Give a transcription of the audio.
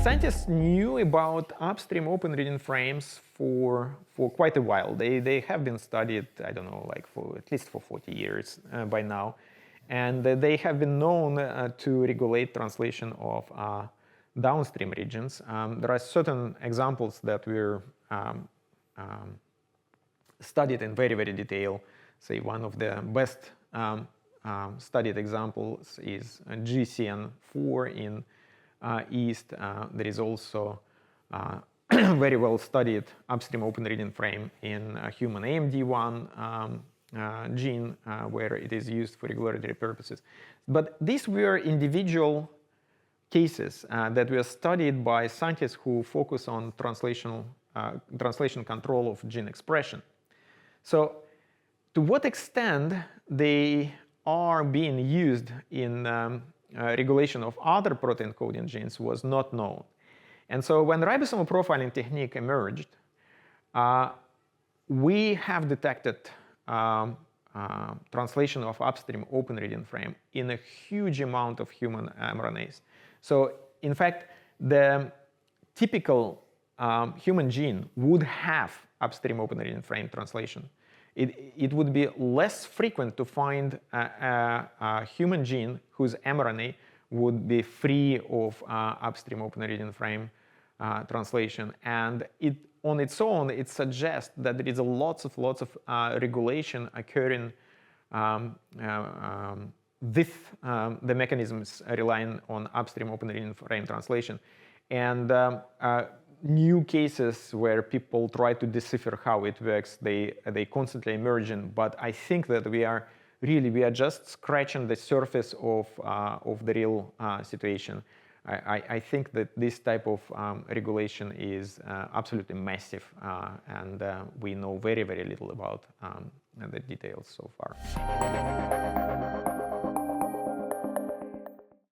Scientists knew about upstream open reading frames for quite a while. They have been studied, I don't know, like for at least for 40 years by now. And they have been known to regulate translation of downstream regions. There are certain examples that were studied in very, very detail. Say one of the best studied examples is GCN4 in East. There is also very well studied upstream open reading frame in human AMD1 gene, where it is used for regulatory purposes. But these were individual cases that were studied by scientists who focus on translation control of gene expression. So to what extent they are being used in regulation of other protein coding genes was not known. And so when ribosomal profiling technique emerged, we have detected translation of upstream open reading frame in a huge amount of human mRNAs. So in fact, the typical human gene would have upstream open reading frame translation. It would be less frequent to find a human gene whose mRNA would be free of upstream open reading frame translation. And on its own, it suggests that there is lots of regulation occurring with the mechanisms relying on upstream open reading frame translation. And new cases where people try to decipher how it works, they constantly emerging. But I think that we are just scratching the surface of the real situation. I think that this type of regulation is absolutely massive, and we know very, very little about the details so far.